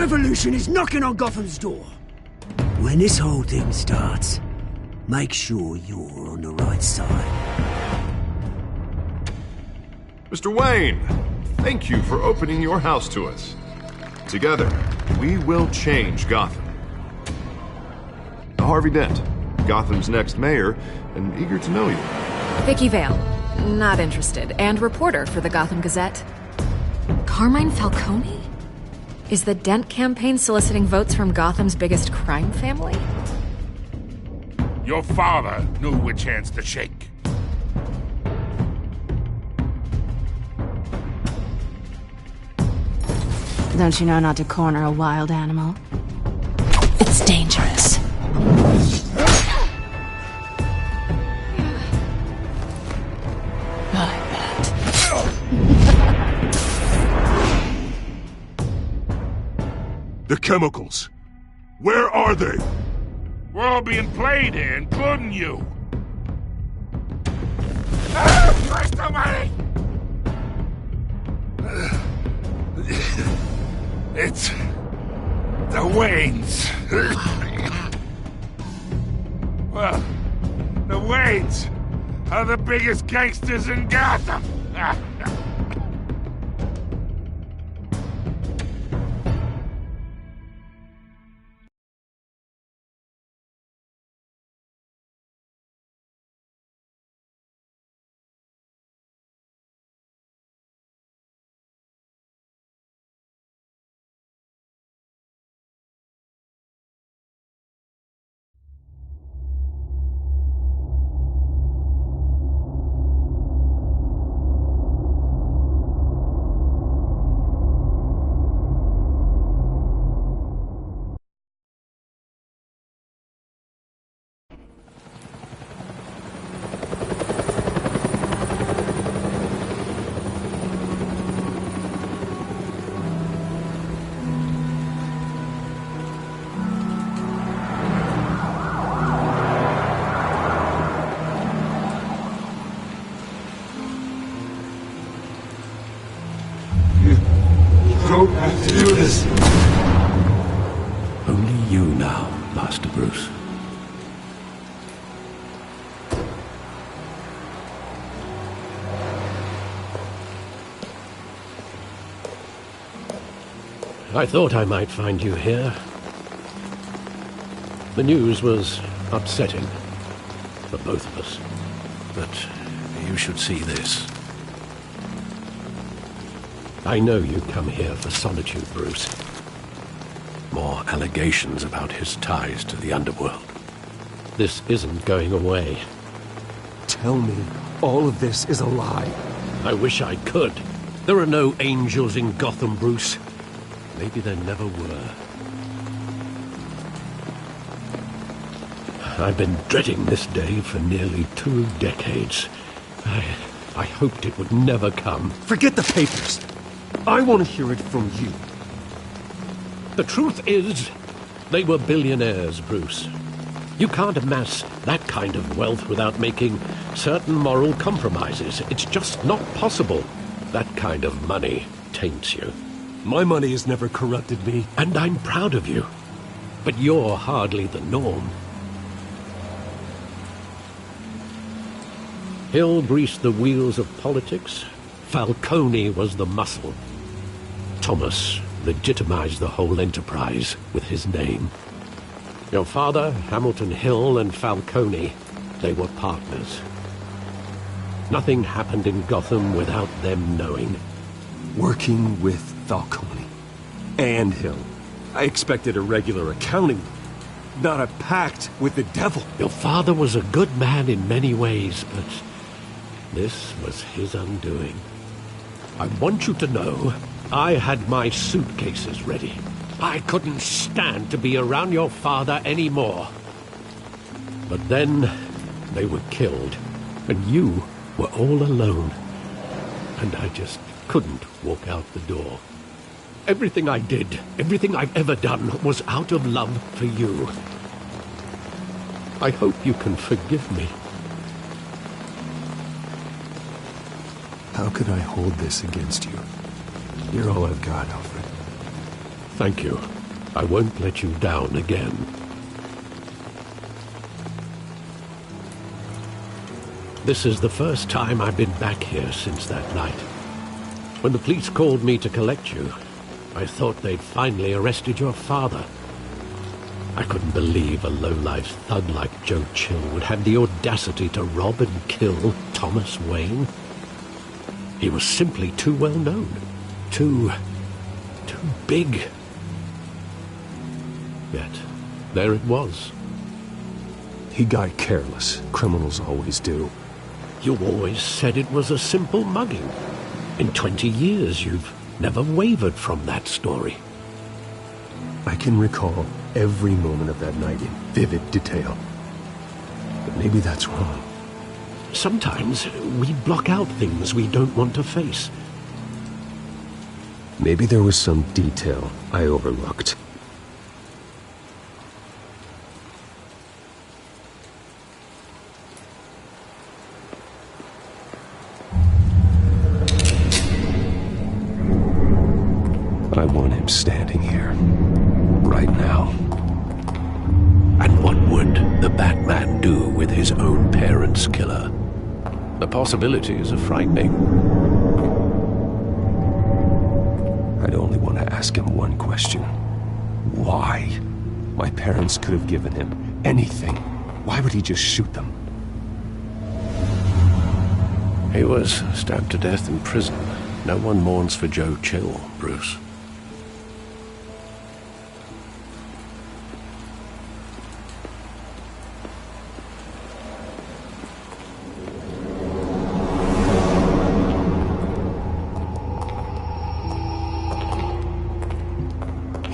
revolution is knocking on Gotham's door. When this whole thing starts, make sure you're on the right side. Mr. Wayne, thank you for opening your house to us. Together, we will change Gotham. Harvey Dent, Gotham's next mayor, and eager to know you. Vicky Vale, not interested, and reporter for the Gotham Gazette. Carmine Falcone? Is the Dent campaign soliciting votes from Gotham's biggest crime family? Your father knew which hands to shake. Don't you know not to corner a wild animal? It's dangerous. The chemicals. Where are they? We're all being played here, including you. Christ almighty! It's the Waynes. Well, the Waynes are the biggest gangsters in Gotham. Don't have to do this. Only you now, Master Bruce. I thought I might find you here. The news was upsetting for both of us. But you should see this. I know you come here for solitude, Bruce. More allegations about his ties to the underworld. This isn't going away. Tell me all of this is a lie. I wish I could. There are no angels in Gotham, Bruce. Maybe there never were. I've been dreading this day for nearly 2 decades. I hoped it would never come. Forget the papers. I want to hear it from you. The truth is, they were billionaires, Bruce. You can't amass that kind of wealth without making certain moral compromises. It's just not possible. That kind of money taints you. My money has never corrupted me. And I'm proud of you. But you're hardly the norm. Hill greased the wheels of politics. Falcone was the muscle. Thomas legitimized the whole enterprise with his name. Your father, Hamilton Hill, and Falcone, they were partners. Nothing happened in Gotham without them knowing. Working with Falcone and Hill. I expected a regular accounting, not a pact with the devil. Your father was a good man in many ways, but this was his undoing. I want you to know, I had my suitcases ready. I couldn't stand to be around your father anymore. But then, they were killed, and you were all alone. And I just couldn't walk out the door. Everything I did, everything I've ever done, was out of love for you. I hope you can forgive me. How could I hold this against you? You're all I've got, Alfred. Thank you. I won't let you down again. This is the first time I've been back here since that night. When the police called me to collect you, I thought they'd finally arrested your father. I couldn't believe a low-life thug like Joe Chill would have the audacity to rob and kill Thomas Wayne. He was simply too well known. Too big. Yet, there it was. He got careless. Criminals always do. You always said it was a simple mugging. In 20 years, you've never wavered from that story. I can recall every moment of that night in vivid detail. But maybe that's wrong. Sometimes we block out things we don't want to face. Maybe there was some detail I overlooked. I want him standing here, right now. And what would the Batman do with his own parents' killer? The possibilities are frightening. I'd only want to ask him one question. Why? My parents could have given him anything. Why would he just shoot them? He was stabbed to death in prison. No one mourns for Joe Chill, Bruce.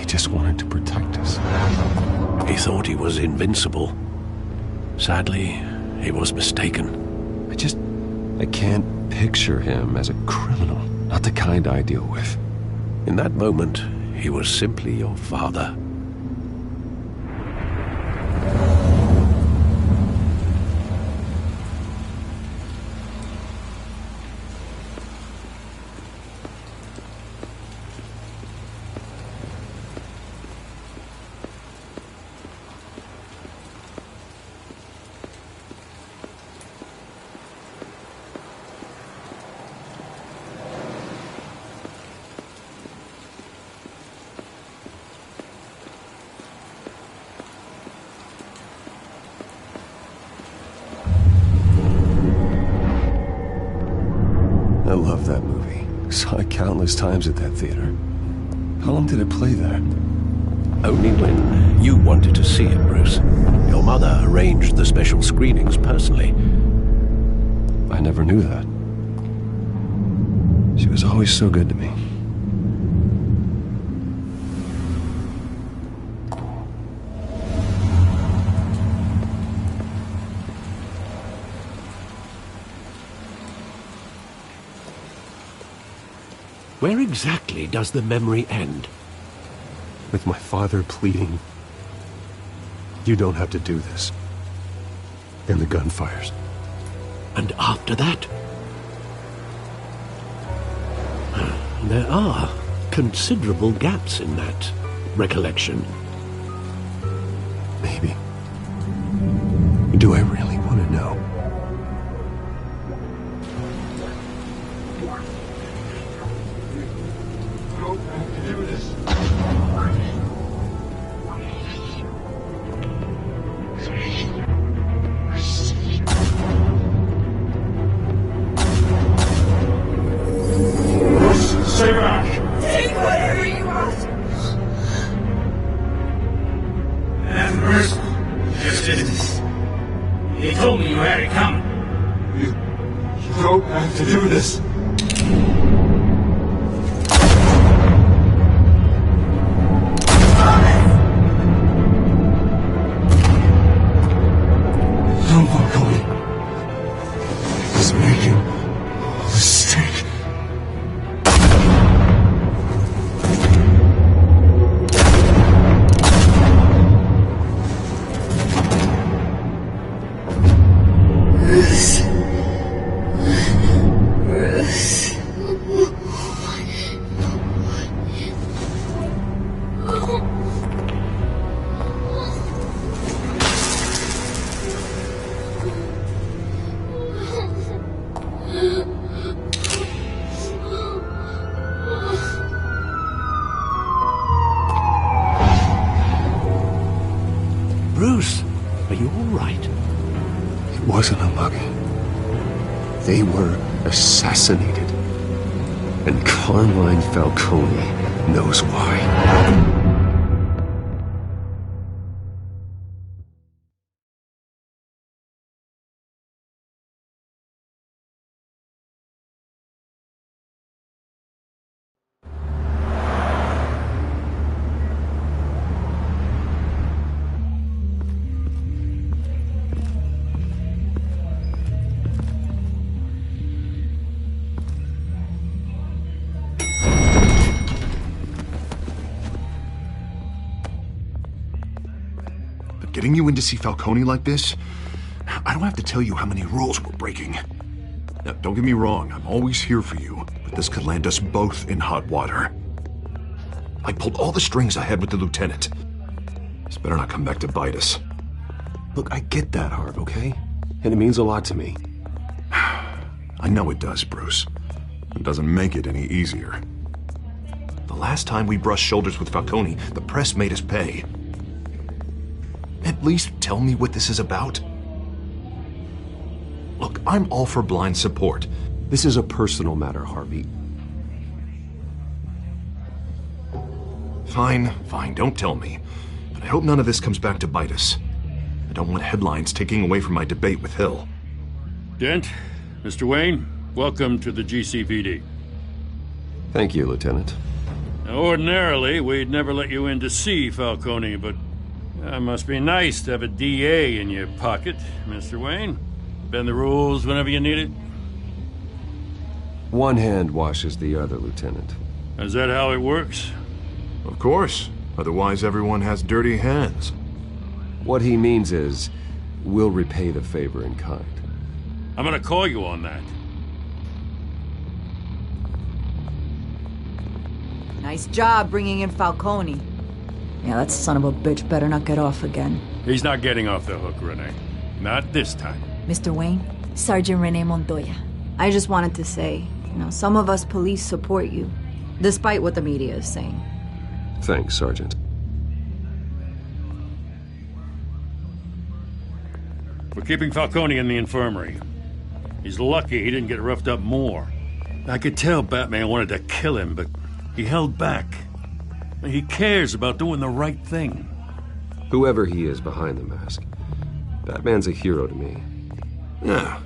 Just wanted to protect us. He thought he was invincible. Sadly, he was mistaken. I can't picture him as a criminal. Not the kind I deal with. In that moment, he was simply your father. I love that movie. Saw it countless times at that theater. How long did it play there? Only when you wanted to see it, Bruce. Your mother arranged the special screenings personally. I never knew that. She was always so good to me. Where exactly does the memory end? With my father pleading, "You don't have to do this." And the gunfires. And after that? There are considerable gaps in that recollection. Maybe. Do I really want to know? Stay back! Take whatever you want. And first, just did. He told me you had a you all right? It wasn't a mug. They were assassinated. And Carmine Falcone knows why. Getting you in to see Falcone like this? I don't have to tell you how many rules we're breaking. Now, don't get me wrong, I'm always here for you, but this could land us both in hot water. I pulled all the strings I had with the lieutenant. This better not come back to bite us. Look, I get that, Harv, okay? And it means a lot to me. I know it does, Bruce. It doesn't make it any easier. The last time we brushed shoulders with Falcone, the press made us pay. At least tell me what this is about. Look, I'm all for blind support. This is a personal matter, Harvey. Fine, don't tell me. But I hope none of this comes back to bite us. I don't want headlines taking away from my debate with Hill. Dent, Mr. Wayne, welcome to the GCPD. Thank you, Lieutenant. Now, ordinarily, we'd never let you in to see Falcone, but it must be nice to have a DA in your pocket, Mr. Wayne. Bend the rules whenever you need it. One hand washes the other, Lieutenant. Is that how it works? Of course. Otherwise, everyone has dirty hands. What he means is, we'll repay the favor in kind. I'm gonna call you on that. Nice job bringing in Falcone. Yeah, that son of a bitch better not get off again. He's not getting off the hook, Renee. Not this time. Mr. Wayne, Sergeant Renee Montoya. I just wanted to say, some of us police support you, despite what the media is saying. Thanks, Sergeant. We're keeping Falcone in the infirmary. He's lucky he didn't get roughed up more. I could tell Batman wanted to kill him, but he held back. He cares about doing the right thing. Whoever he is behind the mask, Batman's a hero to me. Yeah,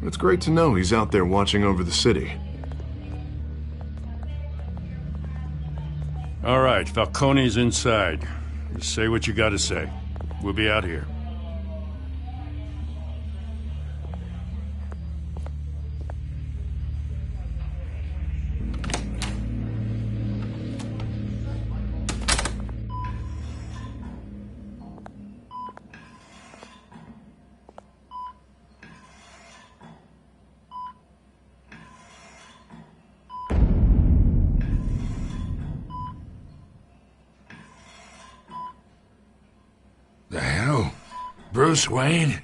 it's great to know he's out there watching over the city. All right, Falcone's inside. Just say what you gotta say. We'll be out here. The hell? Bruce Wayne?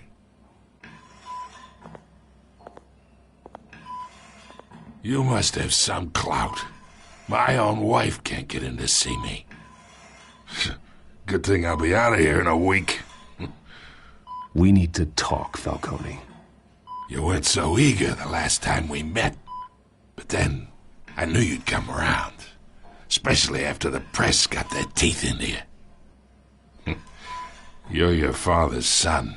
You must have some clout. My own wife can't get in to see me. Good thing I'll be out of here in a week. We need to talk, Falcone. You weren't so eager the last time we met. But then, I knew you'd come around. Especially after the press got their teeth into you. You're your father's son.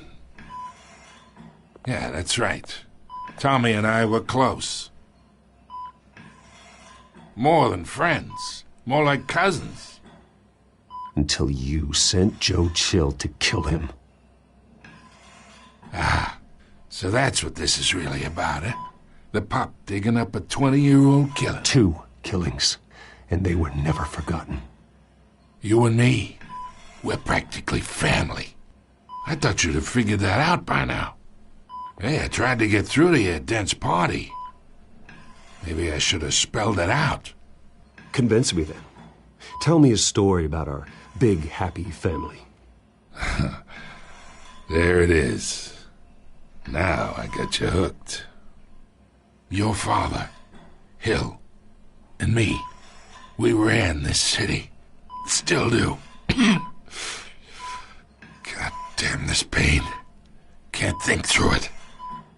Yeah, that's right. Tommy and I were close. More than friends. More like cousins. Until you sent Joe Chill to kill him. Ah, so that's what this is really about, eh? The pup digging up a 20-year-old killer. 2 killings, and they were never forgotten. You and me, we're practically family. I thought you'd have figured that out by now. Hey, I tried to get through to you at Dent's party. Maybe I should have spelled it out. Convince me then. Tell me a story about our big, happy family. There it is. Now I got you hooked. Your father, Hill, and me, we ran this city. Still do. God Damn this pain. Can't think through it.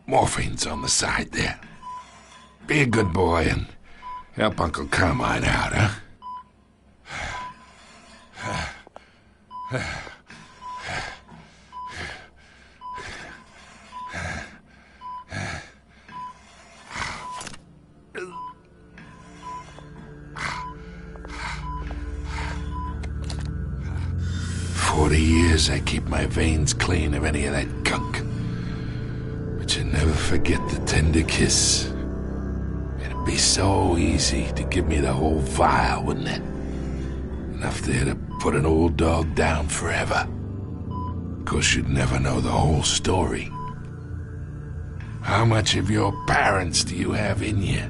Morphine's on the side there. Be a good boy and help Uncle Carmine out, huh? 40 years I keep my veins clean of any of that gunk. But you never forget the tender kiss. It'd be so easy to give me the whole vial, wouldn't it? Enough there to put an old dog down forever. Of course, you'd never know the whole story. How much of your parents do you have in you?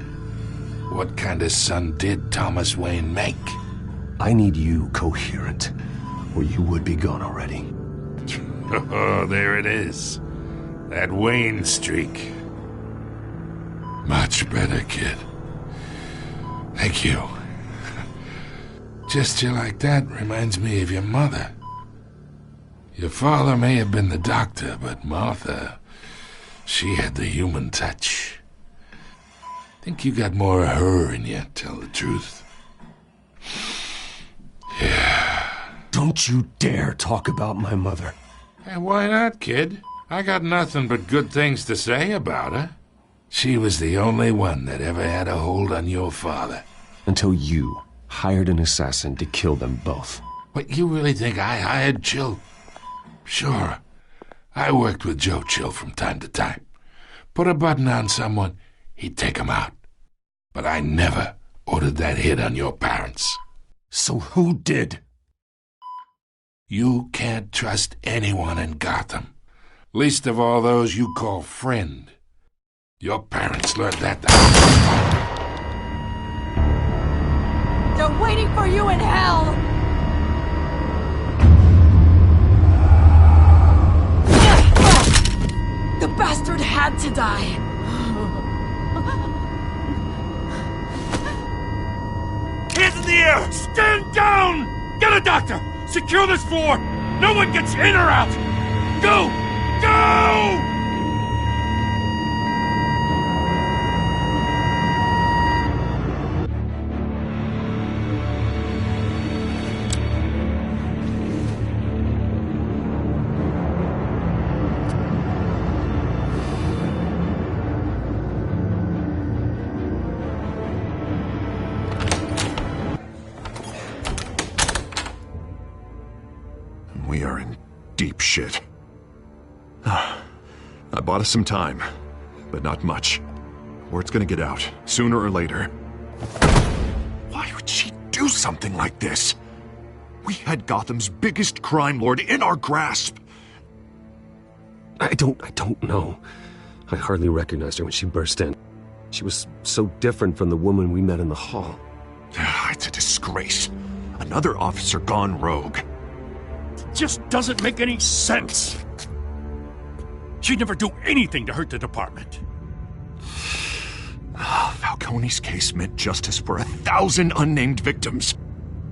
What kind of son did Thomas Wayne make? I need you coherent, or you would be gone already. Oh, there it is. That Wayne streak. Much better, kid. Thank you. Gesture like that reminds me of your mother. Your father may have been the doctor, but Martha, she had the human touch. Think you got more of her in you, tell the truth. Yeah. Don't you dare talk about my mother. Hey, why not, kid? I got nothing but good things to say about her. She was the only one that ever had a hold on your father. Until you hired an assassin to kill them both. What, you really think I hired Chill? Sure. I worked with Joe Chill from time to time. Put a button on someone, he'd take him out. But I never ordered that hit on your parents. So who did? You can't trust anyone in Gotham. Least of all those you call friend. Your parents learned that. They're waiting for you in hell! The bastard had to die! Hands in the air! Stand down! Get a doctor! Secure this floor! No one gets in or out! Go! Go! We are in deep shit. I bought us some time, but not much. Word's gonna get out, sooner or later. Why would she do something like this? We had Gotham's biggest crime lord in our grasp. I don't know. I hardly recognized her when she burst in. She was so different from the woman we met in the hall. It's a disgrace. Another officer gone rogue. Just doesn't make any sense. She'd never do anything to hurt the department. Falcone's case meant justice for 1,000 unnamed victims.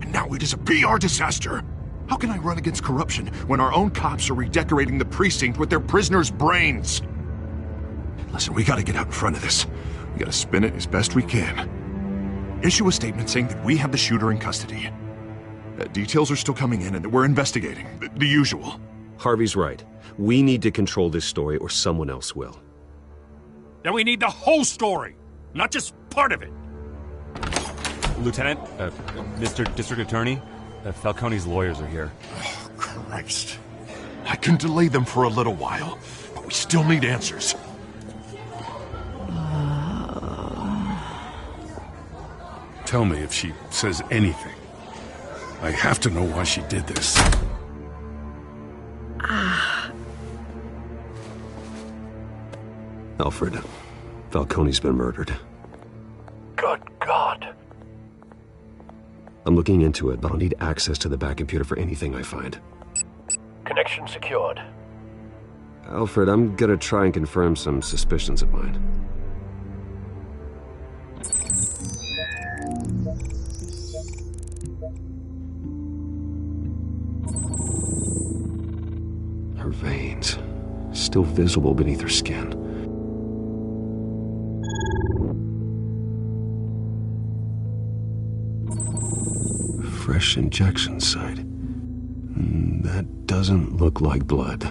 And now it is a PR disaster. How can I run against corruption when our own cops are redecorating the precinct with their prisoners' brains? Listen, we gotta get out in front of this. We gotta spin it as best we can. Issue a statement saying that we have the shooter in custody. Details are still coming in and that we're investigating. The usual. Harvey's right. We need to control this story or someone else will. Then we need the whole story, not just part of it. Lieutenant, Mr. District Attorney, Falcone's lawyers are here. Oh, Christ. I can delay them for a little while, but we still need answers. Tell me if she says anything. I have to know why she did this. Alfred, Falcone's been murdered. Good God. I'm looking into it, but I'll need access to the back computer for anything I find. Connection secured. Alfred, I'm gonna try and confirm some suspicions of mine. Her veins, still visible beneath her skin. Fresh injection site. That doesn't look like blood.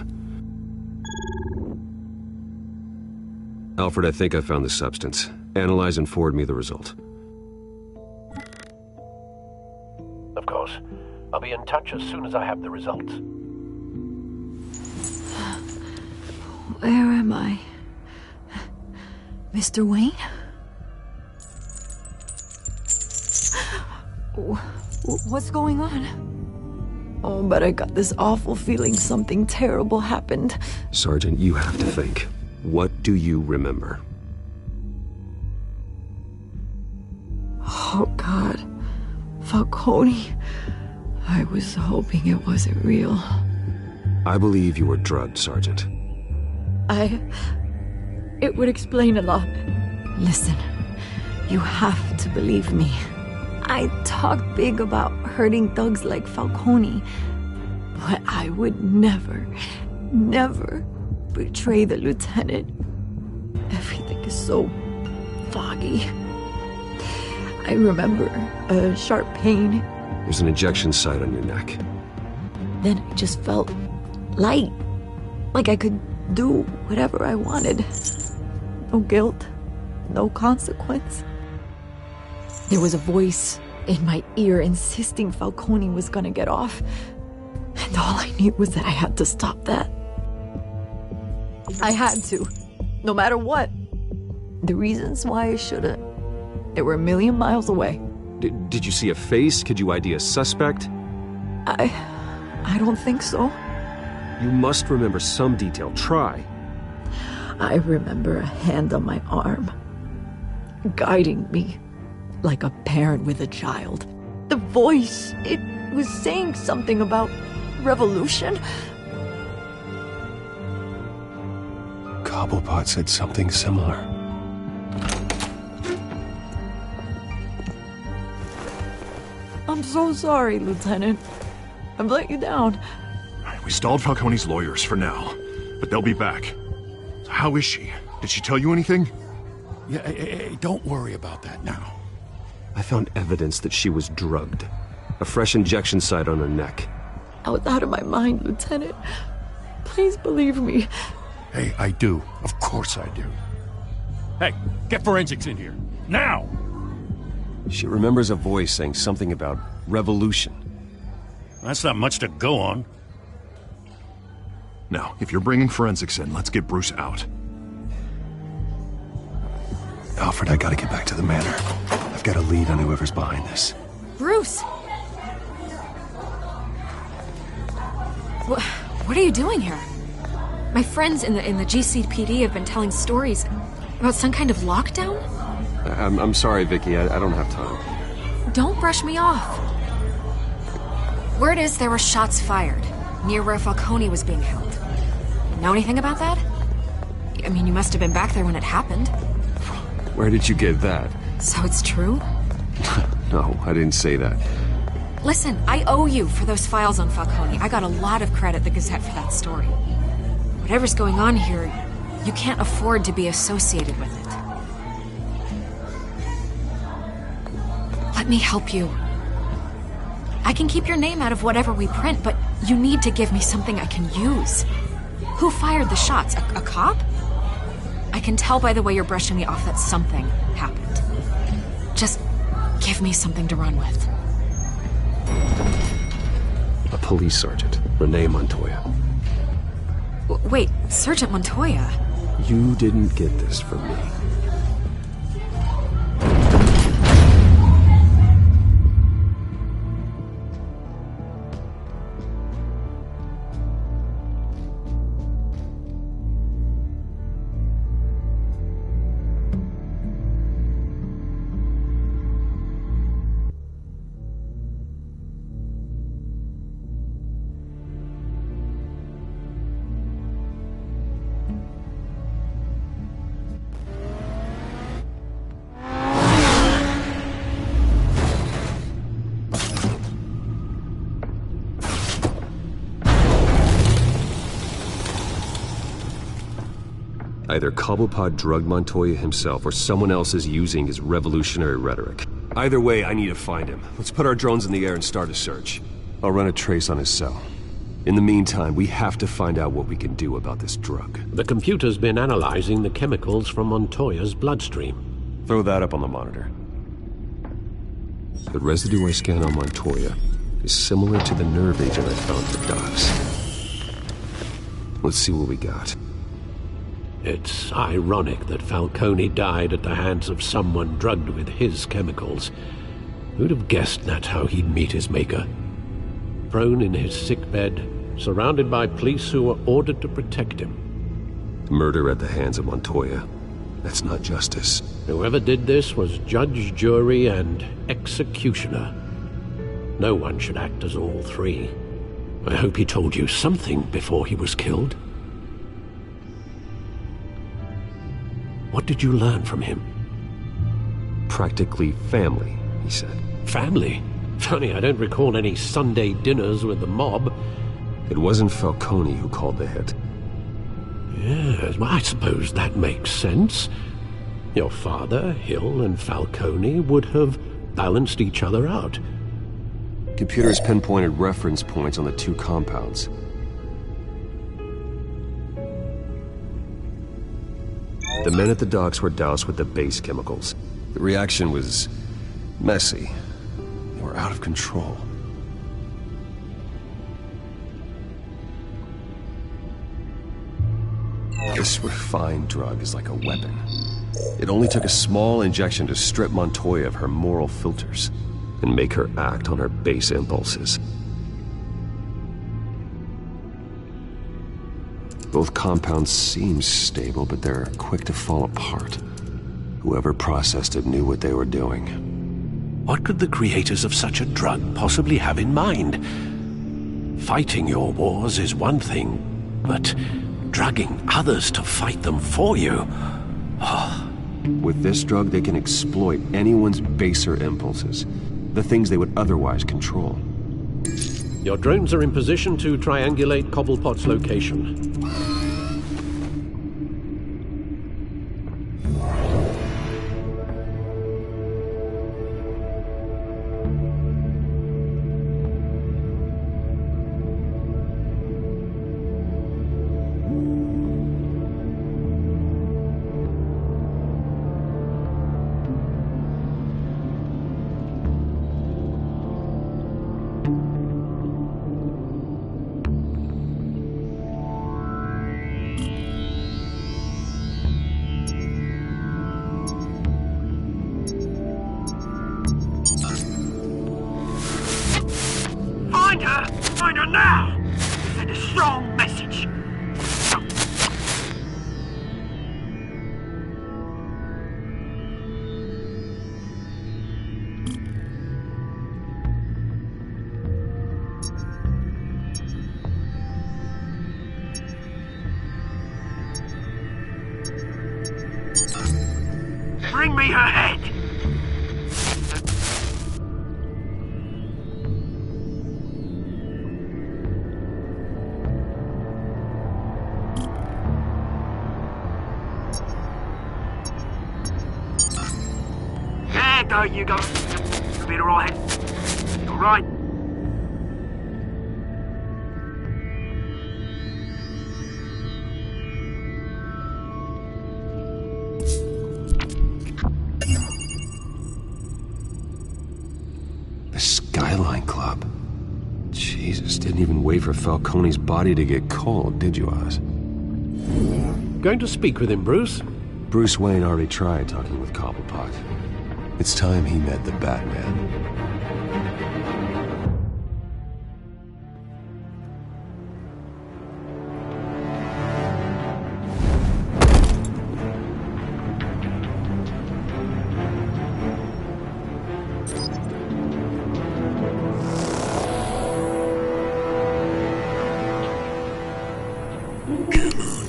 Alfred, I think I found the substance. Analyze and forward me the result. Of course. I'll be in touch as soon as I have the results. Where am I? Mr. Wayne? What's going on? Oh, but I got this awful feeling something terrible happened. Sergeant, you have to think. What do you remember? Oh, God. Falcone. I was hoping it wasn't real. I believe you were drugged, Sergeant. It would explain a lot. Listen, you have to believe me. I talk big about hurting thugs like Falcone, but I would never betray the lieutenant. Everything is so foggy. I remember a sharp pain. There's an injection site on your neck. Then I just felt light, like I could do whatever I wanted. No guilt, no consequence. There was a voice in my ear insisting Falcone was gonna get off. And all I knew was that I had to stop that. I had to, no matter what. The reasons why I shouldn't, they were a million miles away. Did you see a face? Could you ID a suspect? I don't think so. You must remember some detail. Try. I remember a hand on my arm, guiding me like a parent with a child. The voice, it was saying something about revolution. Cobblepot said something similar. I'm so sorry, Lieutenant. I've let you down. We stalled Falcone's lawyers for now, but they'll be back. So how is she? Did she tell you anything? Yeah, hey, don't worry about that now. I found evidence that she was drugged. A fresh injection site on her neck. I was out of my mind, Lieutenant. Please believe me. Hey, I do. Of course I do. Hey, get forensics in here. Now! She remembers a voice saying something about revolution. That's not much to go on. Now, if you're bringing forensics in, let's get Bruce out. Alfred, I gotta get back to the manor. I've got a lead on whoever's behind this. Bruce! What are you doing here? My friends in the GCPD have been telling stories about some kind of lockdown? I'm sorry, Vicky. I don't have time. Don't brush me off. Word is there were shots fired near where Falcone was being held. Know anything about that? I mean, you must have been back there when it happened. Where did you get that? So it's true? No, I didn't say that. Listen, I owe you for those files on Falcone. I got a lot of credit at the Gazette for that story. Whatever's going on here, you can't afford to be associated with it. Let me help you. I can keep your name out of whatever we print, but you need to give me something I can use. Who fired the shots? A cop? I can tell by the way you're brushing me off that something happened. Just give me something to run with. A police sergeant, Renee Montoya. Wait, Sergeant Montoya? You didn't get this from me. Either Cobblepot drugged Montoya himself, or someone else is using his revolutionary rhetoric. Either way, I need to find him. Let's put our drones in the air and start a search. I'll run a trace on his cell. In the meantime, we have to find out what we can do about this drug. The computer's been analyzing the chemicals from Montoya's bloodstream. Throw that up on the monitor. The residue I scanned on Montoya is similar to the nerve agent I found for Docs. Let's see what we got. It's ironic that Falcone died at the hands of someone drugged with his chemicals. Who'd have guessed that's how he'd meet his maker? Prone in his sickbed, surrounded by police who were ordered to protect him. Murder at the hands of Montoya. That's not justice. Whoever did this was judge, jury, and executioner. No one should act as all three. I hope he told you something before he was killed. What did you learn from him? Practically family, he said. Family? Funny, I don't recall any Sunday dinners with the mob. It wasn't Falcone who called the hit. Yes, well, I suppose that makes sense. Your father, Hill, and Falcone would have balanced each other out. Computers pinpointed reference points on the two compounds. The men at the docks were doused with the base chemicals. The reaction was messy. They were out of control. This refined drug is like a weapon. It only took a small injection to strip Montoya of her moral filters and make her act on her base impulses. Both compounds seem stable, but they're quick to fall apart. Whoever processed it knew what they were doing. What could the creators of such a drug possibly have in mind? Fighting your wars is one thing, but drugging others to fight them for you? With this drug, they can exploit anyone's baser impulses, the things they would otherwise control. Your drones are in position to triangulate Cobblepot's location. Find her now! Send a strong message. Bring me her head! There you go. You'll be alright. Alright. The Skyline Club. Jesus, didn't even wait for Falcone's body to get cold, did you, Oz? Going to speak with him, Bruce? Bruce Wayne already tried talking with Cobblepot. It's time he met the Batman.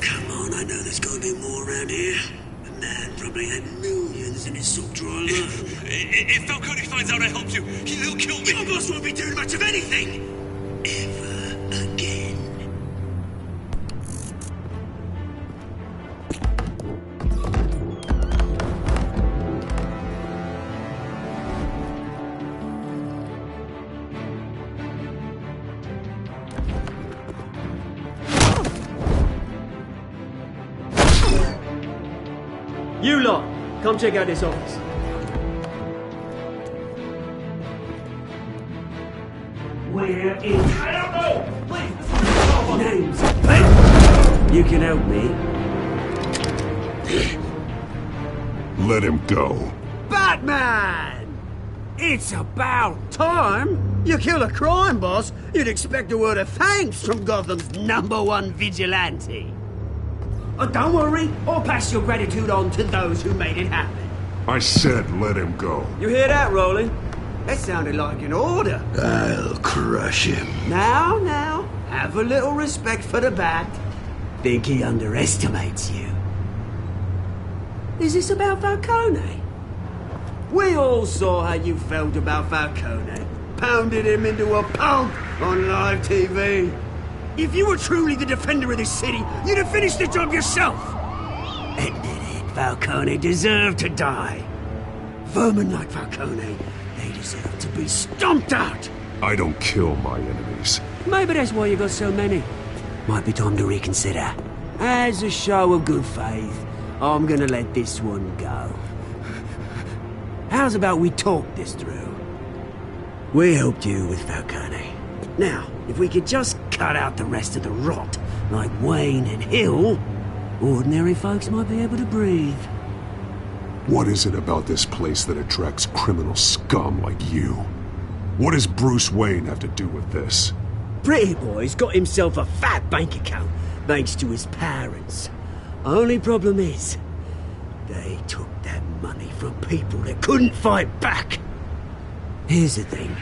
Come on, I know there's gotta be more around here. The man probably had millions in his sock drawer alone. If Falcone finds out I helped you, he'll kill me. Your boss won't be doing much of anything! Ever again. You lot, come check out this office. Where is... I don't know! Please! Names. You can help me. Let him go. Batman! It's about time! You kill a crime boss, you'd expect a word of thanks from Gotham's #1 vigilante. Oh, don't worry, I'll pass your gratitude on to those who made it happen. I said let him go. You hear that, Roland? That sounded like an order. I'll crush him. Now, have a little respect for the Bat. Think he underestimates you. Is this about Falcone? We all saw how you felt about Falcone. Pounded him into a pulp on live TV. If you were truly the defender of this city, you'd have finished the job yourself. Admit it, Falcone deserved to die. Vermin like Falcone, they deserve to be stomped out. I don't kill my enemies. Maybe that's why you got so many. Might be time to reconsider. As a show of good faith, I'm gonna let this one go. How's about we talk this through? We helped you with Falcone. Now, if we could just cut out the rest of the rot, like Wayne and Hill, ordinary folks might be able to breathe. What is it about this place that attracts criminal scum like you? What does Bruce Wayne have to do with this? Pretty Boy's got himself a fat bank account, thanks to his parents. Only problem is, they took that money from people that couldn't fight back. Here's the thing.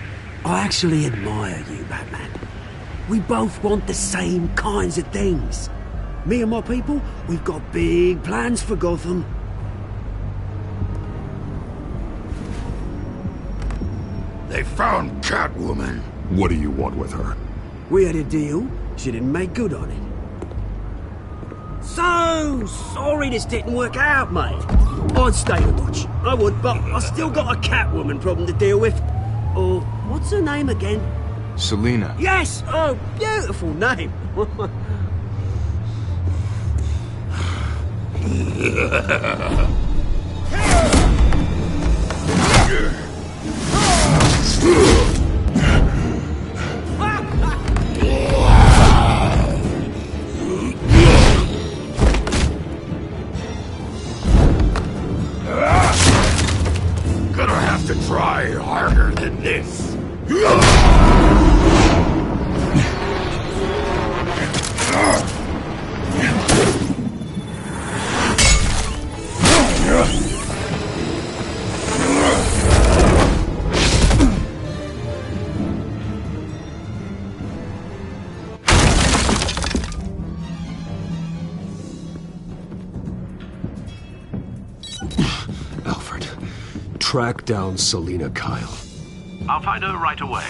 I actually admire you, Batman. We both want the same kinds of things. Me and my people, we've got big plans for Gotham. They found Catwoman. What do you want with her? We had a deal. She didn't make good on it. So sorry this didn't work out, mate. I'd stay to watch. I would, but I still got a Catwoman problem to deal with. Or, what's her name again? Selina. Yes! Oh, beautiful name. Gonna have to try harder than this. Alfred, track down Selina Kyle. I'll find her right away.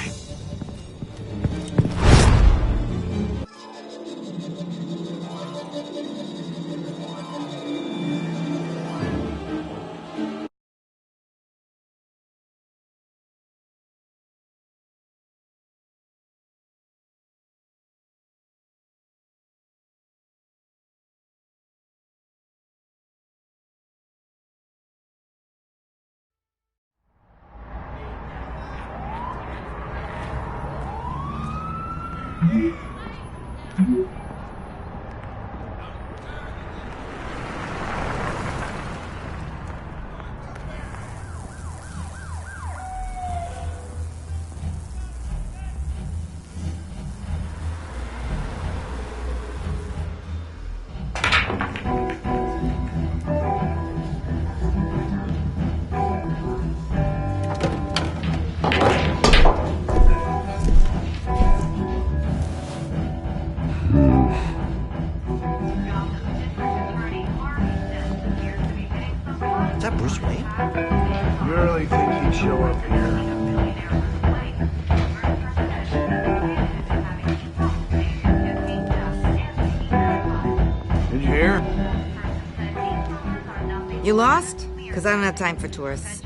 You lost? Because I don't have time for tourists.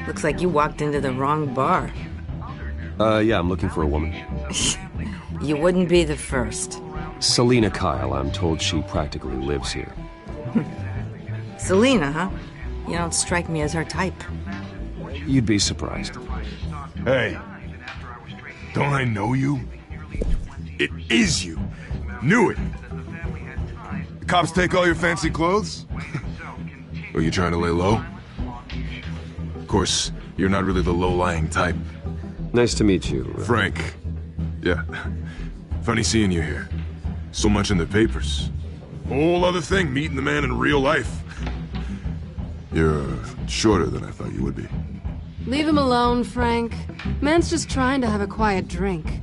Looks like you walked into the wrong bar. Yeah, I'm looking for a woman. You wouldn't be the first. Selina Kyle, I'm told she practically lives here. Selena, huh? You don't strike me as her type. You'd be surprised. Hey, don't I know you? It is you. Knew it. The cops take all your fancy clothes? Are you trying to lay low? Of course, you're not really the low-lying type. Nice to meet you. Frank. Yeah. Funny seeing you here. So much in the papers. Whole other thing, meeting the man in real life. You're shorter than I thought you would be. Leave him alone, Frank. Man's just trying to have a quiet drink.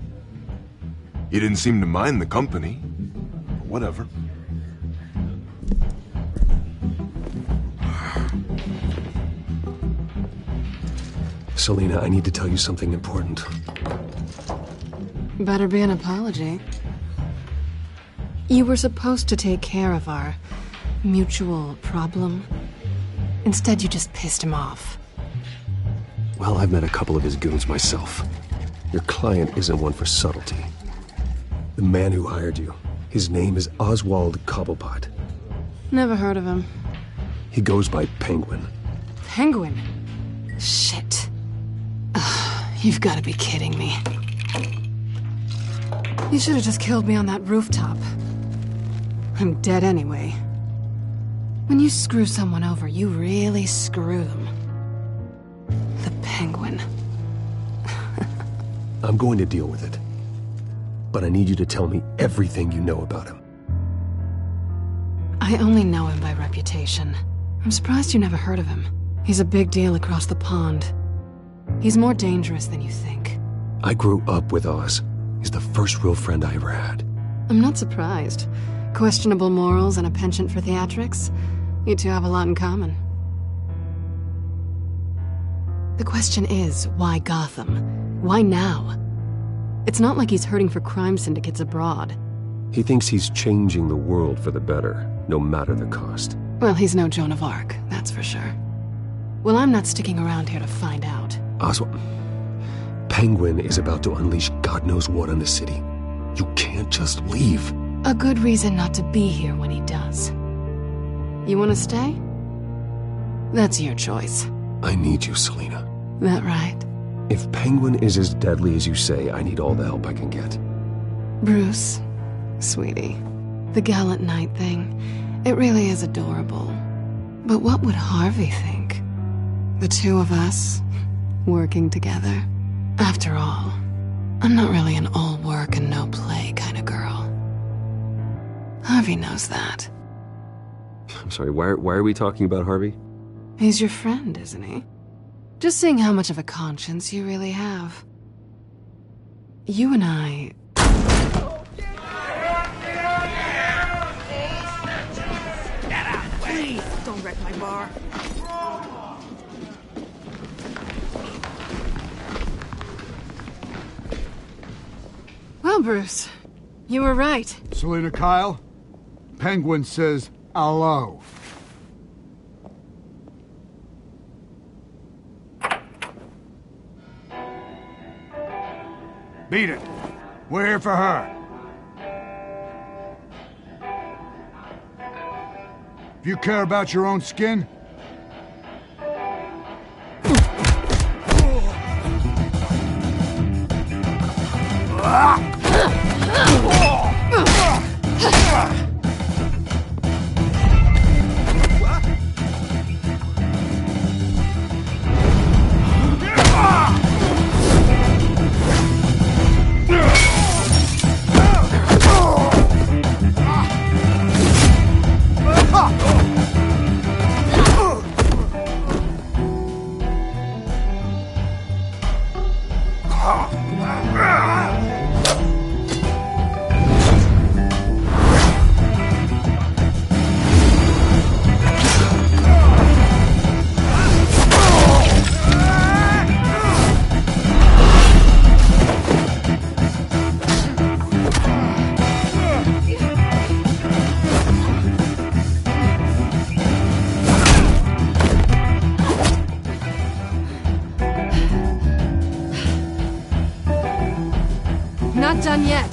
You didn't seem to mind the company. Whatever. Selena, I need to tell you something important. Better be an apology. You were supposed to take care of our mutual problem. Instead, you just pissed him off. Well, I've met a couple of his goons myself. Your client isn't one for subtlety. The man who hired you, his name is Oswald Cobblepot. Never heard of him. He goes by Penguin. Penguin? Shit. Ugh, you've got to be kidding me. You should have just killed me on that rooftop. I'm dead anyway. When you screw someone over, you really screw them. The Penguin. I'm going to deal with it. But I need you to tell me everything you know about him. I only know him by reputation. I'm surprised you never heard of him. He's a big deal across the pond. He's more dangerous than you think. I grew up with Oz. He's the first real friend I ever had. I'm not surprised. Questionable morals and a penchant for theatrics. You two have a lot in common. The question is, why Gotham? Why now? It's not like he's hurting for crime syndicates abroad. He thinks he's changing the world for the better, no matter the cost. Well, he's no Joan of Arc, that's for sure. Well, I'm not sticking around here to find out. Oswald, Penguin is about to unleash God knows what on the city. You can't just leave. A good reason not to be here when he does. You want to stay? That's your choice. I need you, Selena. That right? If Penguin is as deadly as you say, I need all the help I can get. Bruce, sweetie, the gallant knight thing, it really is adorable. But what would Harvey think? The two of us, working together. After all, I'm not really an all work and no play kind of girl. Harvey knows that. I'm sorry, why are we talking about Harvey? He's your friend, isn't he? Just seeing how much of a conscience you really have. You and I... Please, don't wreck my bar. Well, Bruce, you were right. Selena Kyle, Penguin says hello. Beat it. We're here for her. If you care about your own skin, not done yet.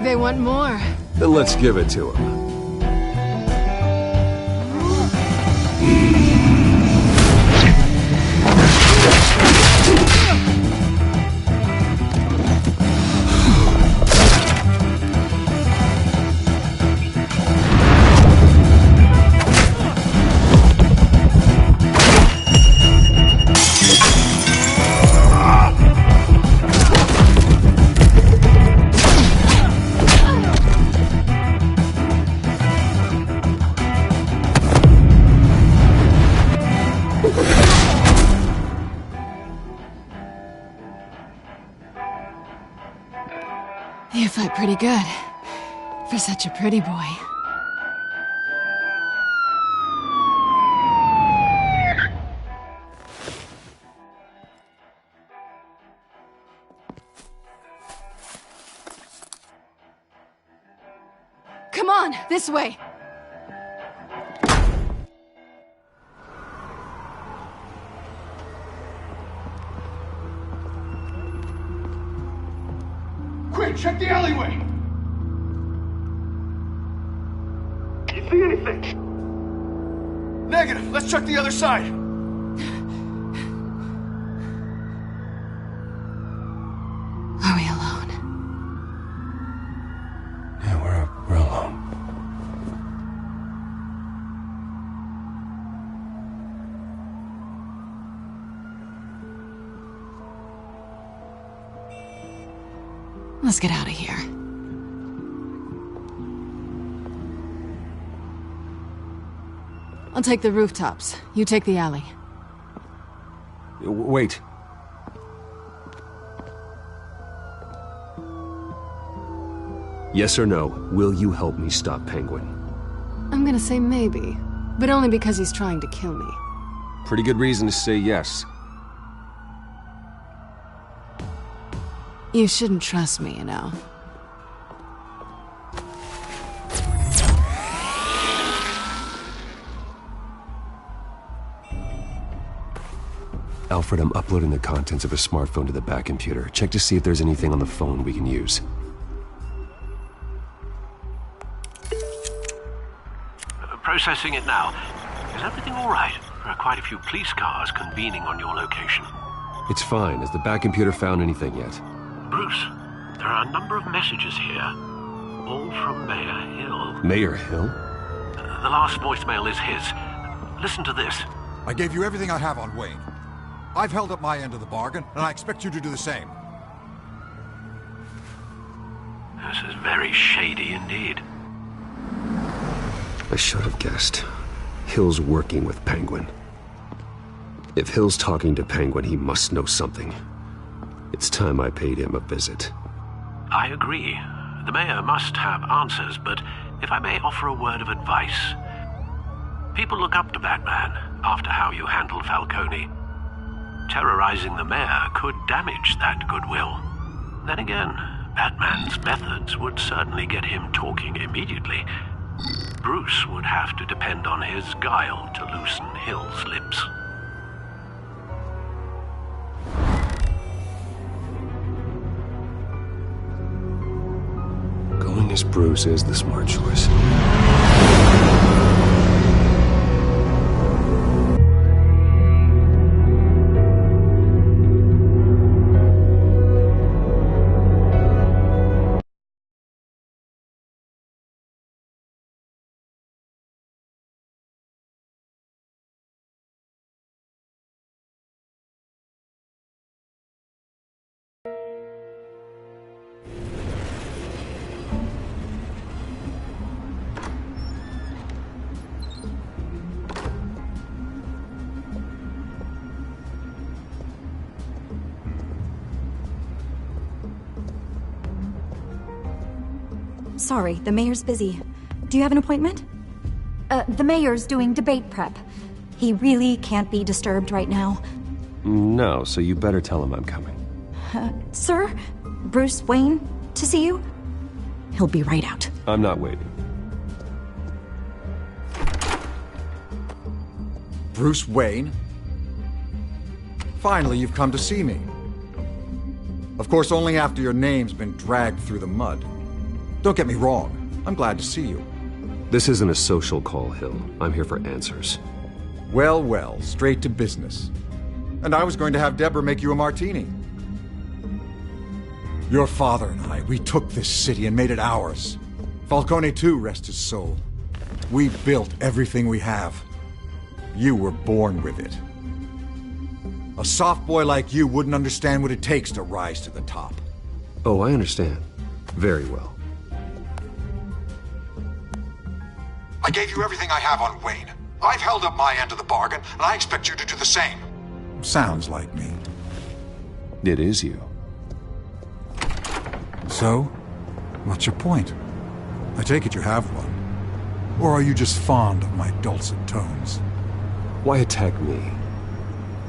they want more. Then let's give it to them. You fight pretty good. For such a pretty boy. Come on, this way! Quick, check the alleyway! You see anything? Negative. Let's check the other side. Are we alone? Yeah, we're alone. Let's get out of here. I'll take the rooftops. You take the alley. Wait. Yes or no, will you help me stop Penguin? I'm gonna say maybe, but only because he's trying to kill me. Pretty good reason to say yes. You shouldn't trust me, you know. Alfred, I'm uploading the contents of a smartphone to the back computer. Check to see if there's anything on the phone we can use. Processing it now. Is everything all right? There are quite a few police cars convening on your location. It's fine. Has the back computer found anything yet? Bruce, there are a number of messages here. All from Mayor Hill. Mayor Hill? The last voicemail is his. Listen to this. I gave you everything I have on Wayne. I've held up my end of the bargain, and I expect you to do the same. This is very shady indeed. I should have guessed. Hill's working with Penguin. If Hill's talking to Penguin, he must know something. It's time I paid him a visit. I agree. The mayor must have answers, but if I may offer a word of advice. People look up to Batman after how you handled Falcone. Terrorizing the mayor could damage that goodwill. Then again, Batman's methods would certainly get him talking immediately. Bruce would have to depend on his guile to loosen Hill's lips. Going as Bruce is the smart choice. Sorry, the mayor's busy. Do you have an appointment? The mayor's doing debate prep. He really can't be disturbed right now. No, so you better tell him I'm coming. Sir? Bruce Wayne to see you? He'll be right out. I'm not waiting. Bruce Wayne? Finally, you've come to see me. Of course, only after your name's been dragged through the mud. Don't get me wrong. I'm glad to see you. This isn't a social call, Hill. I'm here for answers. Well, well, straight to business. And I was going to have Deborah make you a martini. Your father and I, we took this city and made it ours. Falcone too, rest his soul. We built everything we have. You were born with it. A soft boy like you wouldn't understand what it takes to rise to the top. Oh, I understand. Very well. I gave you everything I have on Wayne. I've held up my end of the bargain, and I expect you to do the same. Sounds like me. It is you. So, what's your point? I take it you have one. Or are you just fond of my dulcet tones? Why attack me?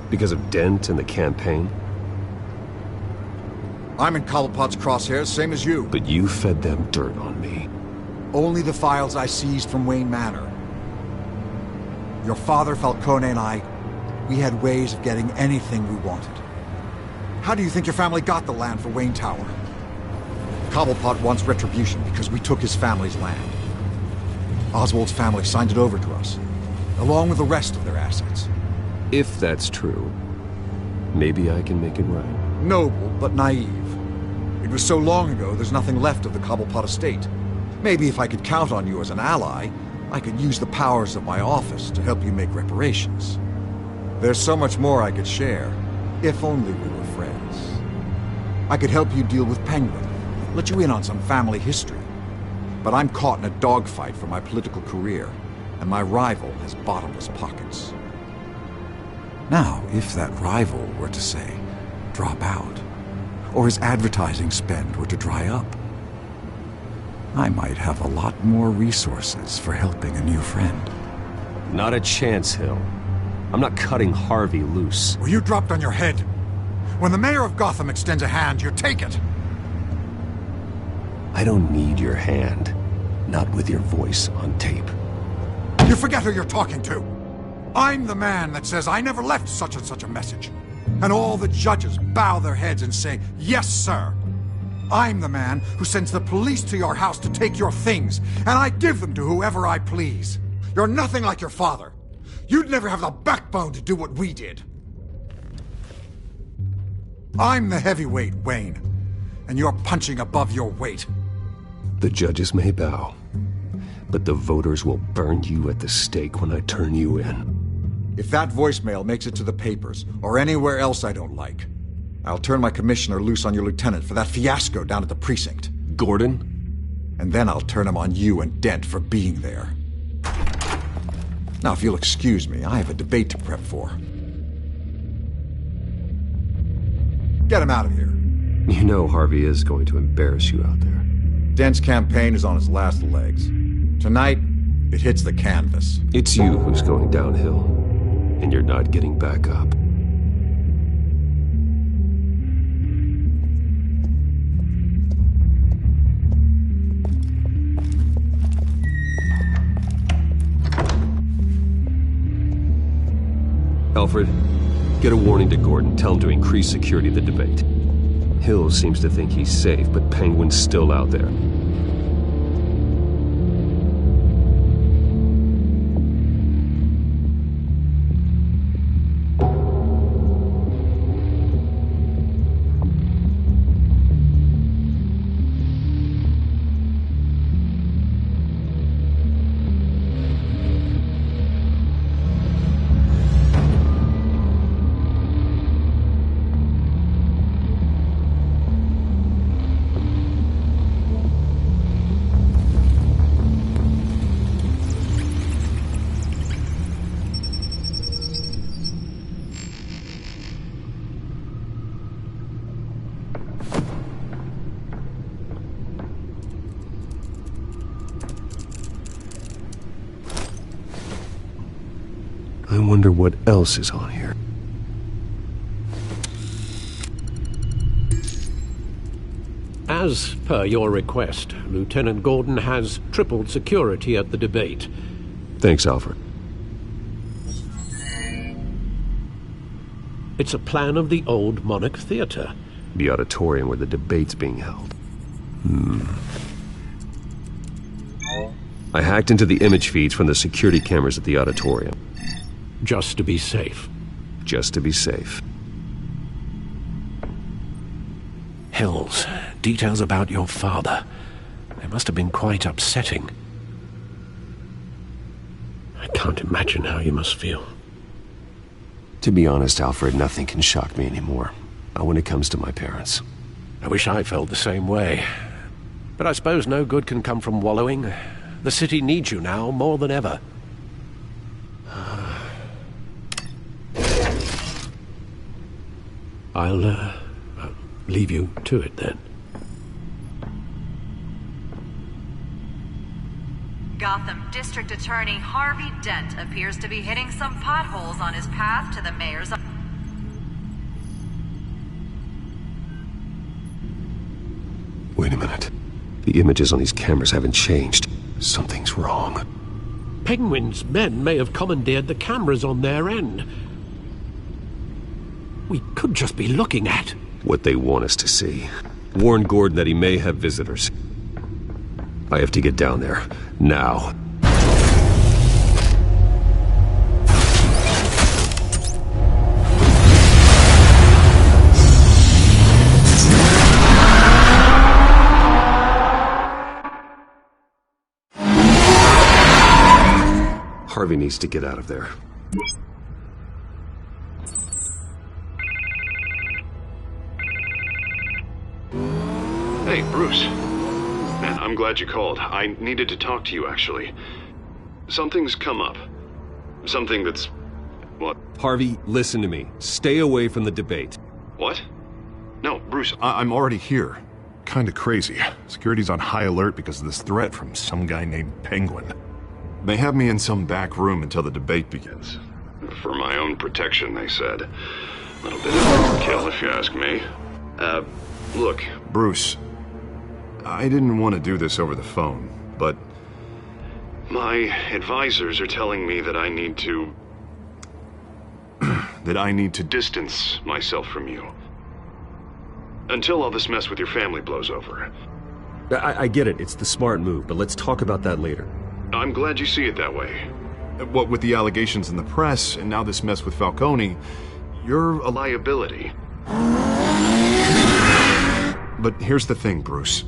Because of Dent and the campaign? I'm in Cobblepot's crosshairs, same as you. But you fed them dirt on me. Only the files I seized from Wayne Manor. Your father, Falcone, and I, we had ways of getting anything we wanted. How do you think your family got the land for Wayne Tower? Cobblepot wants retribution because we took his family's land. Oswald's family signed it over to us, along with the rest of their assets. If that's true, maybe I can make it right. Noble, but naive. It was so long ago, there's nothing left of the Cobblepot estate. Maybe if I could count on you as an ally, I could use the powers of my office to help you make reparations. There's so much more I could share, if only we were friends. I could help you deal with Penguin, let you in on some family history. But I'm caught in a dogfight for my political career, and my rival has bottomless pockets. Now, if that rival were to say, drop out, or his advertising spend were to dry up, I might have a lot more resources for helping a new friend. Not a chance, Hill. I'm not cutting Harvey loose. Well, you dropped on your head. When the mayor of Gotham extends a hand, you take it. I don't need your hand. Not with your voice on tape. You forget who you're talking to. I'm the man that says I never left such and such a message. And all the judges bow their heads and say, yes, sir. I'm the man who sends the police to your house to take your things, and I give them to whoever I please. You're nothing like your father. You'd never have the backbone to do what we did. I'm the heavyweight, Wayne, and you're punching above your weight. The judges may bow, but the voters will burn you at the stake when I turn you in. If that voicemail makes it to the papers, or anywhere else I don't like, I'll turn my commissioner loose on your lieutenant for that fiasco down at the precinct. Gordon? And then I'll turn him on you and Dent for being there. Now, if you'll excuse me, I have a debate to prep for. Get him out of here. You know Harvey is going to embarrass you out there. Dent's campaign is on its last legs. Tonight, it hits the canvas. It's you who's going downhill, and you're not getting back up. Alfred, get a warning to Gordon. Tell him to increase security of the debate. Hill seems to think he's safe, but Penguin's still out there. I wonder what else is on here. As per your request, Lieutenant Gordon has tripled security at the debate. Thanks, Alfred. It's a plan of the old Monarch Theater. The auditorium where the debate's being held. I hacked into the image feeds from the security cameras at the auditorium. Just to be safe. Just to be safe. Hills, details about your father. They must have been quite upsetting. I can't imagine how you must feel. To be honest, Alfred, nothing can shock me anymore. Not when it comes to my parents. I wish I felt the same way. But I suppose no good can come from wallowing. The city needs you now more than ever. I'll leave you to it then. Gotham District Attorney Harvey Dent appears to be hitting some potholes on his path to the mayor's... Wait a minute. The images on these cameras haven't changed. Something's wrong. Penguin's men may have commandeered the cameras on their end. We could just be looking at what they want us to see. Warn Gordon that he may have visitors. I have to get down there. Now. Harvey needs to get out of there. Hey, Bruce. Man, I'm glad you called. I needed to talk to you, actually. Something's come up. Something that's... what? Harvey, listen to me. Stay away from the debate. What? No, Bruce, I'm already here. Kinda crazy. Security's on high alert because of this threat from some guy named Penguin. They have me in some back room until the debate begins. For my own protection, they said. A little bit of overkill, if you ask me. Look. Bruce, I didn't want to do this over the phone, but... my advisors are telling me that I need to... that I need to distance myself from you. Until all this mess with your family blows over. I get it. It's the smart move, but let's talk about that later. I'm glad you see it that way. What with the allegations in the press, and now this mess with Falcone, you're a liability. But here's the thing, Bruce.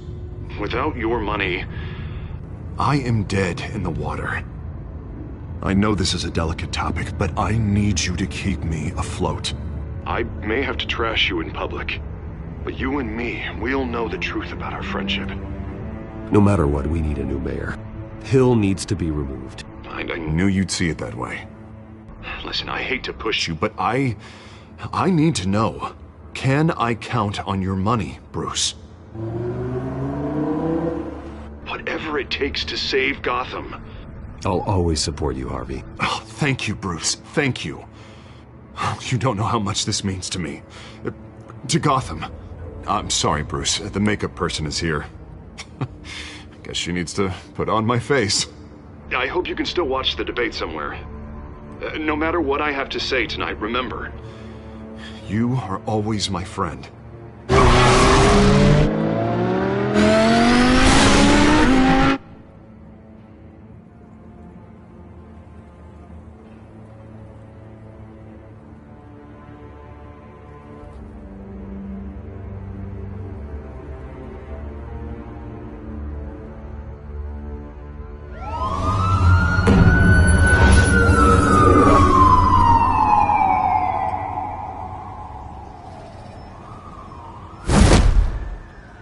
Without your money... I am dead in the water. I know this is a delicate topic, but I need you to keep me afloat. I may have to trash you in public, but you and me, we'll know the truth about our friendship. No matter what, we need a new mayor. Hill needs to be removed. I knew you'd see it that way. Listen, I hate to push you, but I need to know. Can I count on your money, Bruce? Whatever it takes to save Gotham. I'll always support you, Harvey. Oh, thank you, Bruce. Thank you. You don't know how much this means to me. To Gotham. I'm sorry, Bruce. The makeup person is here. Guess she needs to put on my face. I hope you can still watch the debate somewhere. No matter what I have to say tonight, remember. You are always my friend.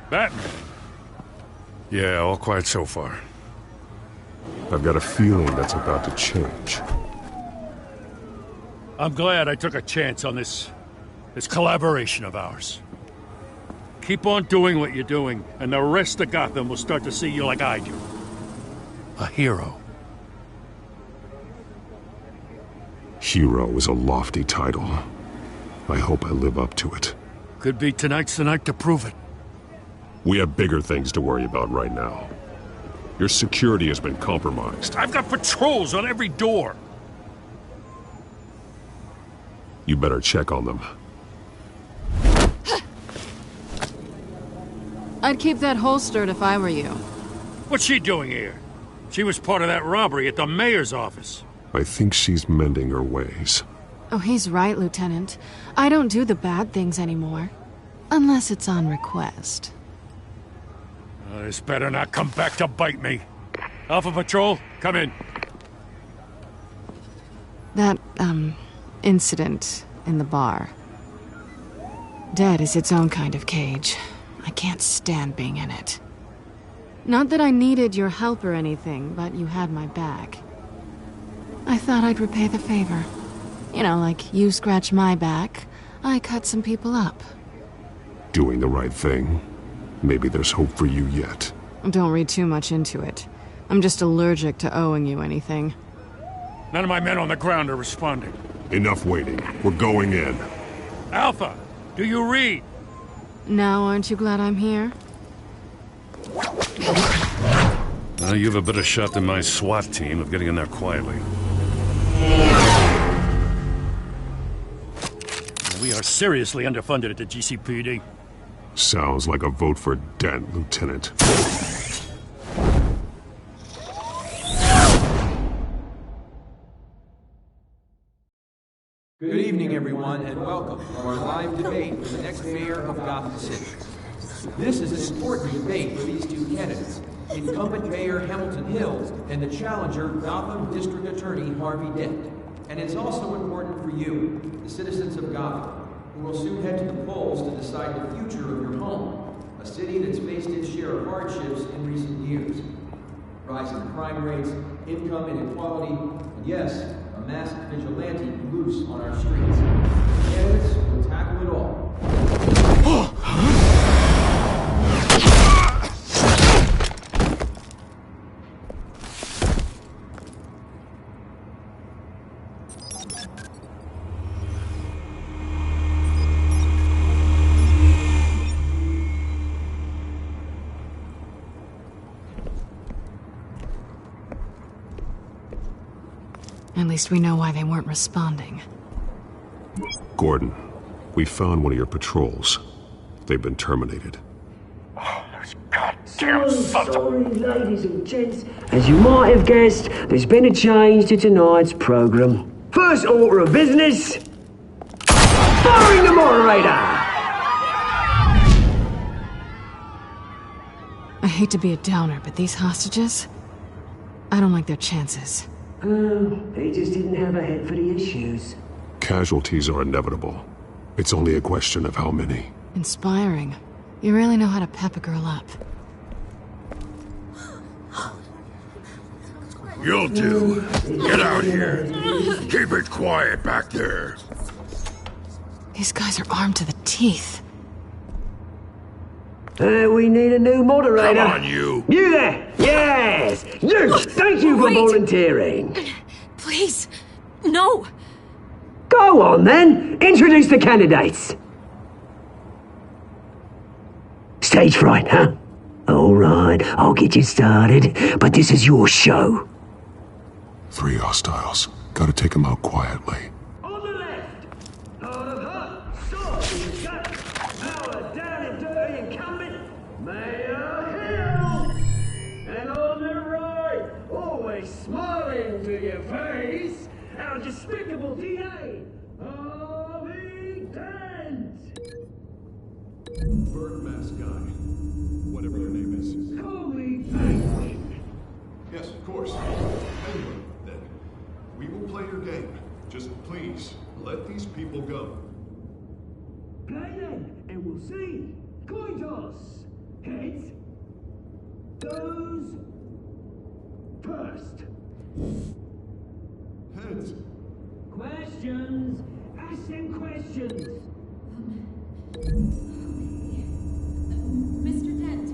Batman. Yeah, all quiet so far. I've got a feeling that's about to change. I'm glad I took a chance on this collaboration of ours. Keep on doing what you're doing, and the rest of Gotham will start to see you like I do. A hero. Hero is a lofty title. I hope I live up to it. Could be tonight's the night to prove it. We have bigger things to worry about right now. Your security has been compromised. I've got patrols on every door. You better check on them. I'd keep that holstered if I were you. What's she doing here? She was part of that robbery at the mayor's office. I think she's mending her ways. Oh, he's right, Lieutenant. I don't do the bad things anymore. Unless it's on request. This better not come back to bite me. Alpha Patrol, come in. That, incident in the bar. Dead is its own kind of cage. I can't stand being in it. Not that I needed your help or anything, but you had my back. I thought I'd repay the favor. You know, like you scratch my back, I cut some people up. Doing the right thing. Maybe there's hope for you yet. Don't read too much into it. I'm just allergic to owing you anything. None of my men on the ground are responding. Enough waiting. We're going in. Alpha, do you read? Now, aren't you glad I'm here? You have a better shot than my SWAT team of getting in there quietly. We are seriously underfunded at the GCPD. Sounds like a vote for Dent, Lieutenant. Good evening, everyone, and welcome to our live debate for the next mayor of Gotham City. This is an important debate for these two candidates, incumbent Mayor Hamilton Hill and the challenger Gotham District Attorney Harvey Dent. And it's also important for you, the citizens of Gotham, who will soon head to the polls to decide the future of your home, a city that's faced its share of hardships in recent years. Rising crime rates, income inequality, and yes, a masked vigilante loose on our streets. Candidates will tackle it all. At least we know why they weren't responding. Gordon, we found one of your patrols. They've been terminated. Sorry, ladies and gents. As you might have guessed, there's been a change to tonight's program. First order of business, firing the moderator! I hate to be a downer, but these hostages? I don't like their chances. They just didn't have a head for the issues. Casualties are inevitable. It's only a question of how many. Inspiring. You really know how to pep a girl up. You'll do. Get out here. Keep it quiet back there. These guys are armed to the teeth. We need a new moderator. Come on, you. You there! Yes! You! Thank you for volunteering. Please, no. Go on, then. Introduce the candidates. Stage fright, huh? All right, I'll get you started, but this is your show. 3 hostiles. Gotta take them out quietly. On the left, out of her, sword in the gut, our down and dirty incumbent, Mayor Hill. And on the right, always smiling to your face, our despicable DA, Harvey Dent. Bird mask guy. Whatever your name is. Call me Penguin. Yes, of course. Anyway, then. We will play your game. Just please, let these people go. Play then, and we'll see. Coin toss. Heads. Goes first. Heads. Questions. Ask them questions. Mr. Dent,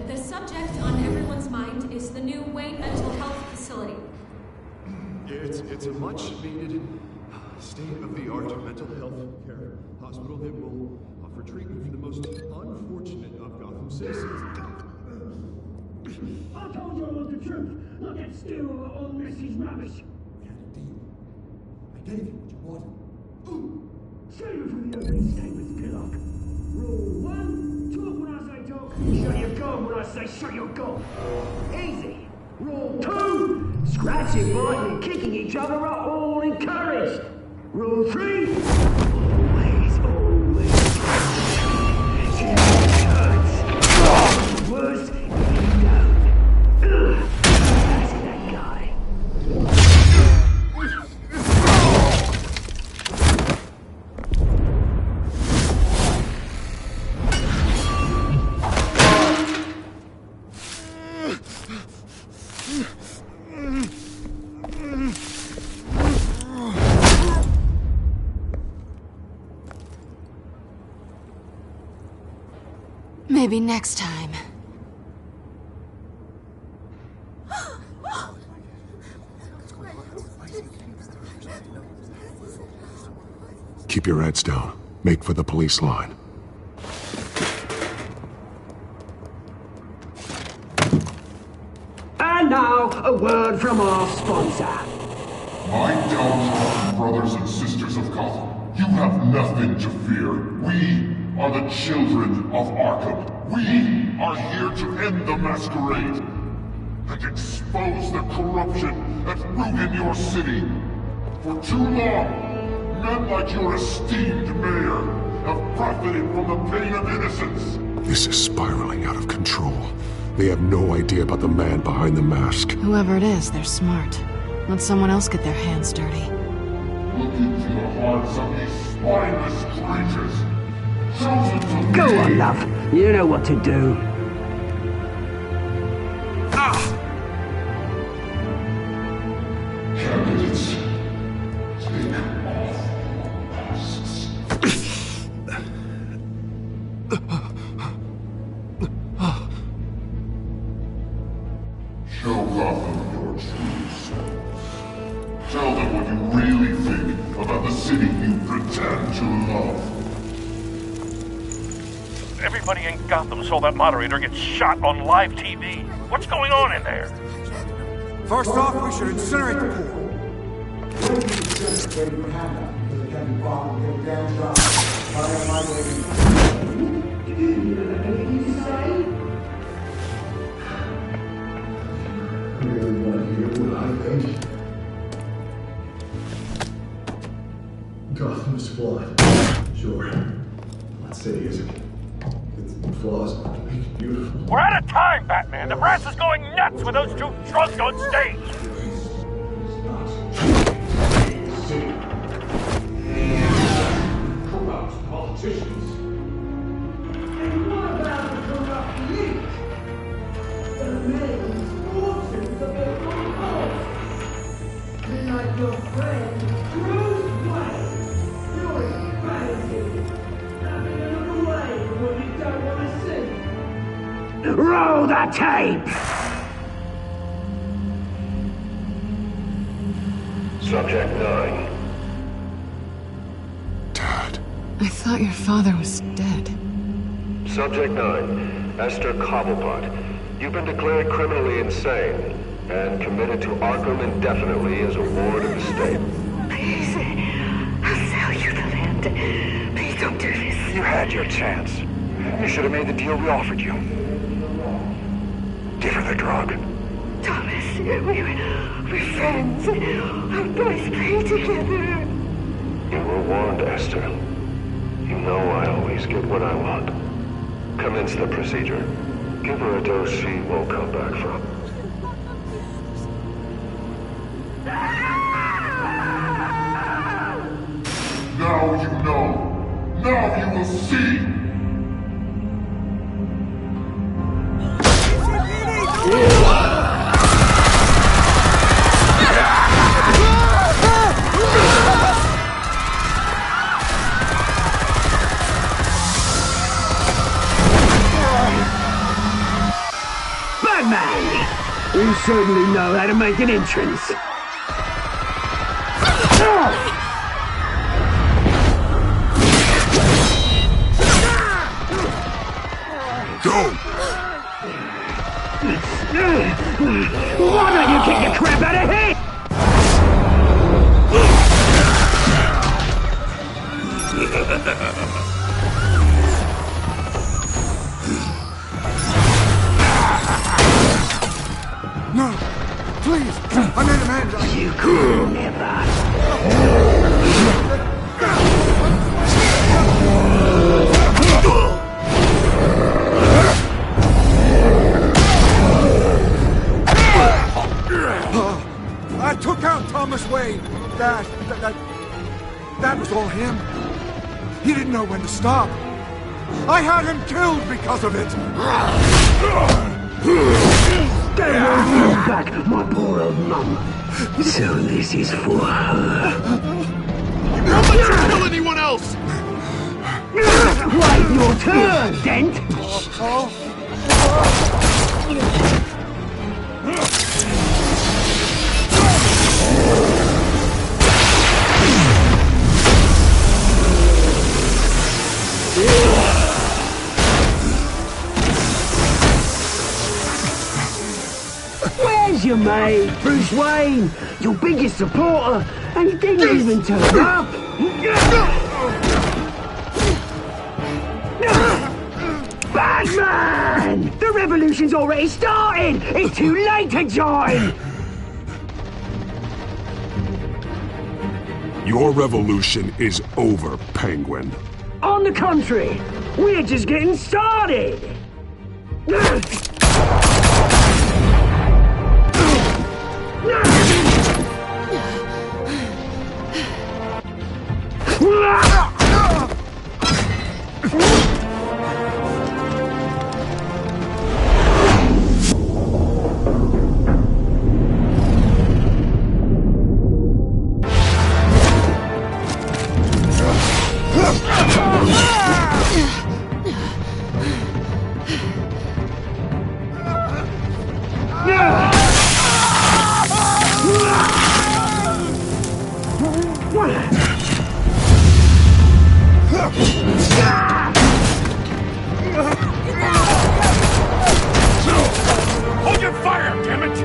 the subject on everyone's mind is the new Wayne Mental Health Facility. It's a much-needed, state-of-the-art mental health care hospital that will offer treatment for the most unfortunate of Gotham citizens. I told you I want the truth, not that stew or message rubbish. We had a deal. I gave you what you wanted. Save it for the opening statements, Pillock. Rule 1, talk when I say talk, shut your gob. on when I say shut your gob. Easy. Rule 2. Scratching, biting, and kicking each other are all encouraged. Rule 3. Always. It hurts. Worse, if you don't. Ask that guy. Maybe next time. Keep your heads down. Make for the police line. And now, a word from our sponsor. My downtrodden brothers and sisters of Gotham, you have nothing to fear. We are the children of Arkham. We are here to end the masquerade and expose the corruption that ruined your city. For too long, men like your esteemed mayor have profited from the pain of innocence. This is spiraling out of control. They have no idea about the man behind the mask. Whoever it is, they're smart. Let someone else get their hands dirty. Look into the hearts of these spineless creatures. Chosen to Go lead. on, love. You know what to do. Candidates, take off your masks. Show Gotham your true self. Tell them what you really think about the city you pretend to love. Everybody in Gotham saw that moderator get shot on live TV. What's going on in there? First off, we should incinerate the pool. Gotham's flawed. Sure. Not city isn't. Its flaws make it beautiful. We're out of time, Batman. The brass is going nuts with those two drunks on stage. Corrupt politicians. And what about the corrupt elite? The men whose fortunes are built on cults. Like your friend, Bruce Wayne. You're embarrassing. Having a look away from what you don't want to see. Roll the tape! Subject 9. I thought your father was dead. Subject 9. Esther Cobblepot. You've been declared criminally insane and committed to Arkham indefinitely as a ward of the state. Please, I'll sell you the land. Please don't do this. You had your chance. You should have made the deal we offered you. Give her the drug. Thomas, we're friends. Our boys play together. You were warned, Esther. You know I always get what I want. Commence the procedure. Give her a dose she won't come back from. Now you know. Now you will see. Batman! You certainly know how to make an entrance. Go! Why don't you kick the crap out of him? No! Please! I made Amanda! You could never! I took out Thomas Wayne! That was all him. He didn't know when to stop. I had him killed because of it! Get me back, my poor old mum. So this is for her. Don't let you kill anyone else! Wait your turn, Dent! Where's your mate, Bruce Wayne? Your biggest supporter, and he didn't even turn up! Batman! The revolution's already started! It's too late to join! Your revolution is over, Penguin. On the contrary, we're just getting started! Hold your fire, damn it!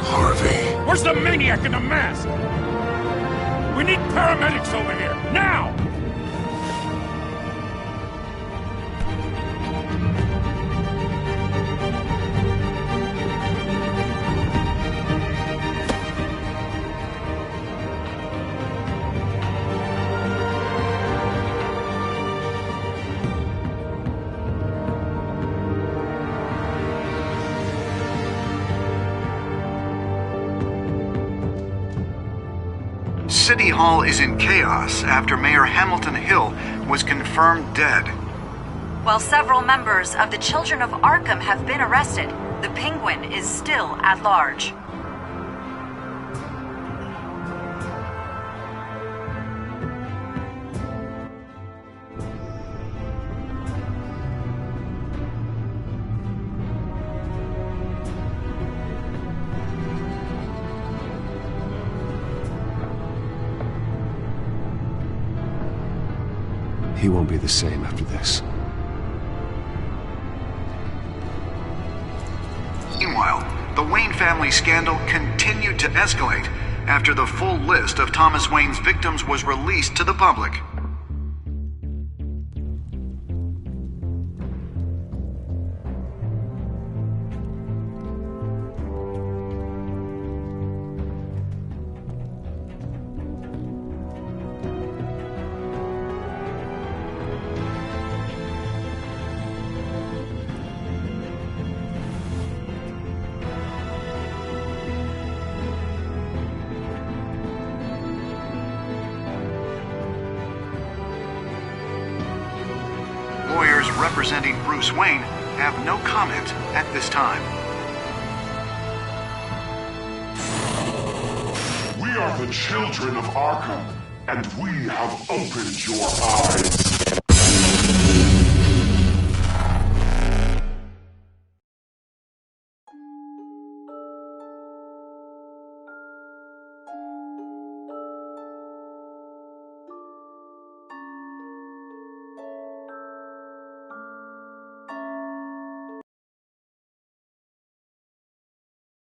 Harvey. Where's the maniac in the mask? We need paramedics over here, now! City Hall is in chaos after Mayor Hamilton Hill was confirmed dead. While several members of the Children of Arkham have been arrested, the Penguin is still at large. He won't be the same after this. Meanwhile, the Wayne family scandal continued to escalate after the full list of Thomas Wayne's victims was released to the public. Lawyers representing Bruce Wayne have no comment at this time. We are the children of Arkham, and we have opened your eyes.